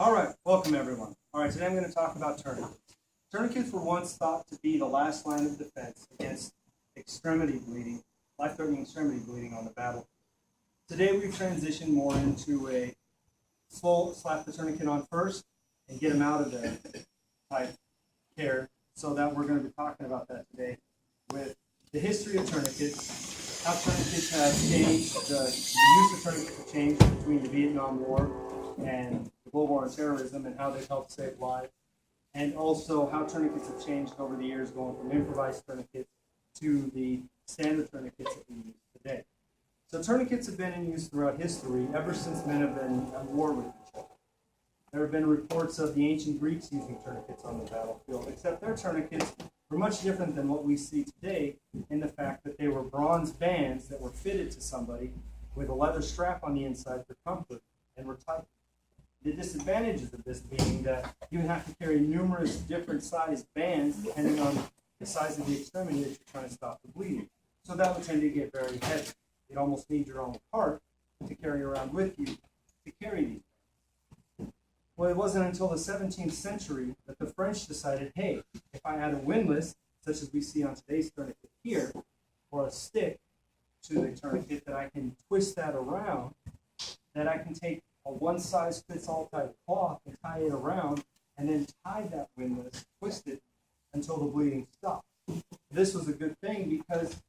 All right, welcome everyone. All right, today I'm going to talk about tourniquets. Tourniquets were once thought to be the last line of defense against extremity bleeding, life-threatening extremity bleeding on the battlefield. Today we've transitioned more into a full slap the tourniquet on first and get them out of there type care, so that we're going to be talking about that today with the history of tourniquets, how tourniquets have changed, the use of tourniquets have changed between the Vietnam War and the Global War on Terrorism, and how they've helped save lives, and also how tourniquets have changed over the years, going from improvised tourniquets to the standard tourniquets that we use today. So tourniquets have been in use throughout history, ever since men have been at war with each other. There have been reports of the ancient Greeks using tourniquets on the battlefield, except their tourniquets were much different than what we see today, in the fact that they were bronze bands that were fitted to somebody with a leather strap on the inside for comfort and were tight. The disadvantages of this being that you would have to carry numerous different sized bands depending on the size of the extremity that you're trying to stop the bleeding. So that would tend to get very heavy. You'd almost need your own cart to carry around with you to carry these. Well, it wasn't until the 17th century that the French decided, hey, if I add a windlass, such as we see on today's tourniquet here, or a stick to the tourniquet, that I can twist that around, that I can take a one-size-fits-all type cloth and tie it around, and then tie that windlass, twist it until the bleeding stops. This was a good thing because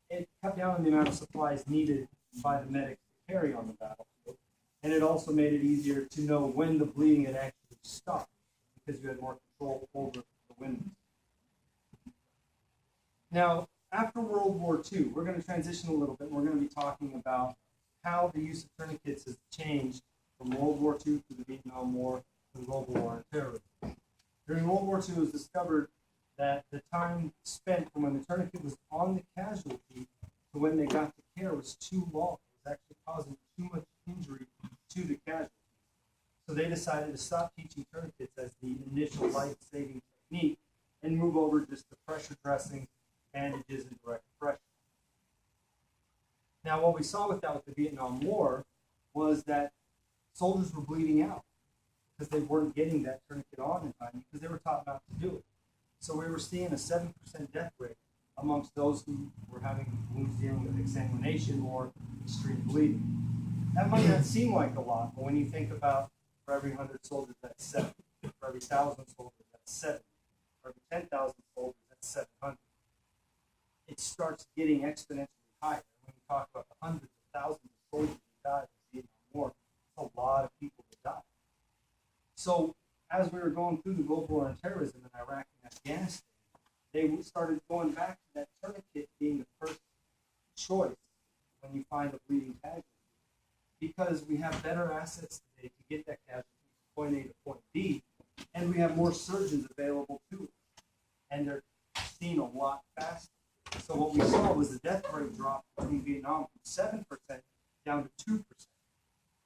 it cut down on the amount of supplies needed by the medics to carry on the battlefield, and it also made it easier to know when the bleeding had actually stopped because you had more control over the windlass. Now, after World War II, we're going to transition a little bit, and we're going to be talking about how the use of tourniquets has changed from World War II to the Vietnam War to the Global War on Terrorism. During World War II, it was discovered that the time spent from when the tourniquet was on the casualty to when they got to care was too long. It was actually causing too much injury to the casualty. So they decided to stop teaching tourniquets as the initial life-saving technique and move over just to pressure dressing, bandages, and direct pressure. Now, what we saw with the Vietnam War was that soldiers were bleeding out because they weren't getting that tourniquet on in time because they were taught not to do it. So we were seeing a 7% death rate amongst those who were having wounds dealing with exsanguination or extreme bleeding. That might not seem like a lot, but when you think about for every 100 soldiers, that's 7. For every 1,000 soldiers, that's 7. For every 10,000 soldiers, that's 700. It starts getting exponentially higher. When you talk about the hundreds of thousands of soldiers who died in the Vietnam War, it's a lot of people that died. So as we were going through the Global War on Terrorism in Iraq and Afghanistan, they started going back to that tourniquet being the first choice when you find a bleeding casualty, because we have better assets today to get that casualty from point A to point B, and we have more surgeons available to us, and they're seen a lot faster. So what we saw was the death rate drop between Vietnam from 7% down to 2%.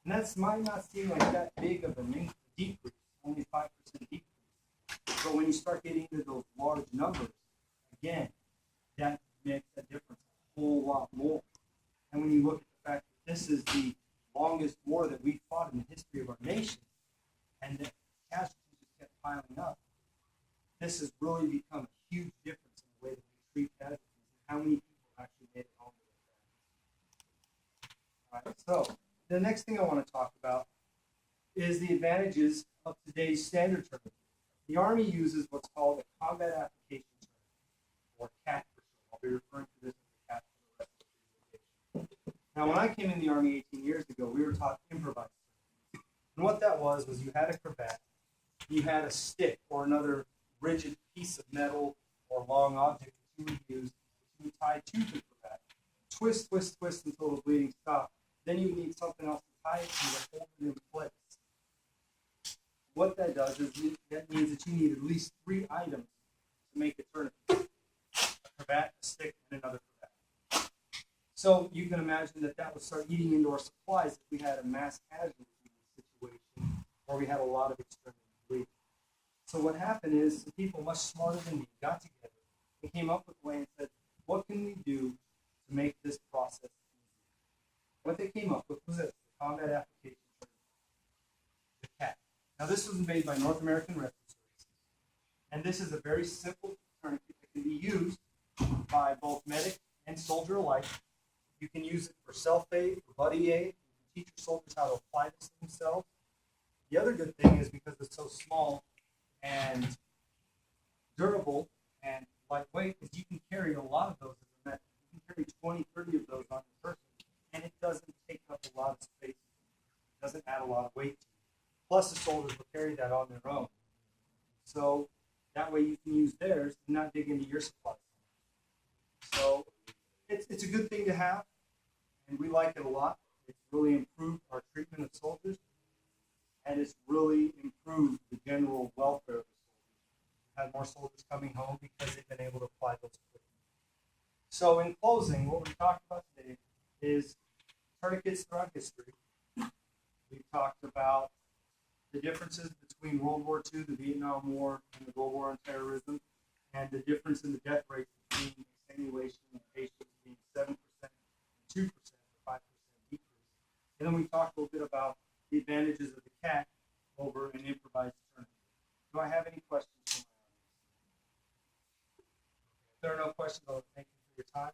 And that might not seem like that big of a decrease, only 5% decrease. But when you start getting into those large numbers, again, that makes a difference a whole lot more. And when you look at the fact that this is the longest war that we've fought in the history of our nation, and the casualties just kept piling up, this has really become a huge difference in the way that we treat casualties and how many people actually made it home to their families. All right, so the next thing I want to talk about is the advantages of today's standard tourniquet. The Army uses what's called a combat application tourniquet, or CAT for short. I'll be referring to this as the CAT for the rest of the presentation. Now, when I came in the Army 18 years ago, we were taught improvised tourniquets. And what that was you had a cravat, you had a stick or another rigid piece of metal or long object that you would use, that you would tie to the cravat, twist, twist, twist until the bleeding stopped. Then you need something else to tie it to to hold it in place. What that does is that means that you need at least 3 items to make a tourniquet: a cravat, a stick, and another cravat. So you can imagine that would start eating into our supplies if we had a mass casualty situation where we had a lot of extremity bleeding. So what happened is some people much smarter than me got together and came up with a way and said, what can we do to make this process easier? What they came up with was this: the combat application tourniquet, the CAT. Now this was made by North American Rescue Services, and this is a very simple tourniquet that can be used by both medic and soldier alike. You can use it for self-aid, for buddy aid. You can teach your soldiers how to apply this to themselves. The other good thing is because it's so small and durable and lightweight, is you can carry a lot of those as a medic. You can carry 20, 30 of those on your person, and it doesn't take up a lot of space. It doesn't add a lot of weight to you. Plus, the soldiers will carry that on their own. So that way you can use theirs and not dig into your supplies. So it's a good thing to have, and we like it a lot. It's really improved our treatment of soldiers, and it's really improved the general welfare of the soldiers. We've had more soldiers coming home because they've been able to apply those quickly. So in closing, what we talked about today is tourniquets throughout history. We've talked about the differences between World War II, the Vietnam War, and the Gulf War on terrorism, and the difference in the death rates between extenuation and patients being 7% and 2% or 5% decrease. And then we talked a little bit about the advantages of the cat over an improvised tourniquet. Do I have any questions from my audience? If there are no questions, I'll thank you for your time.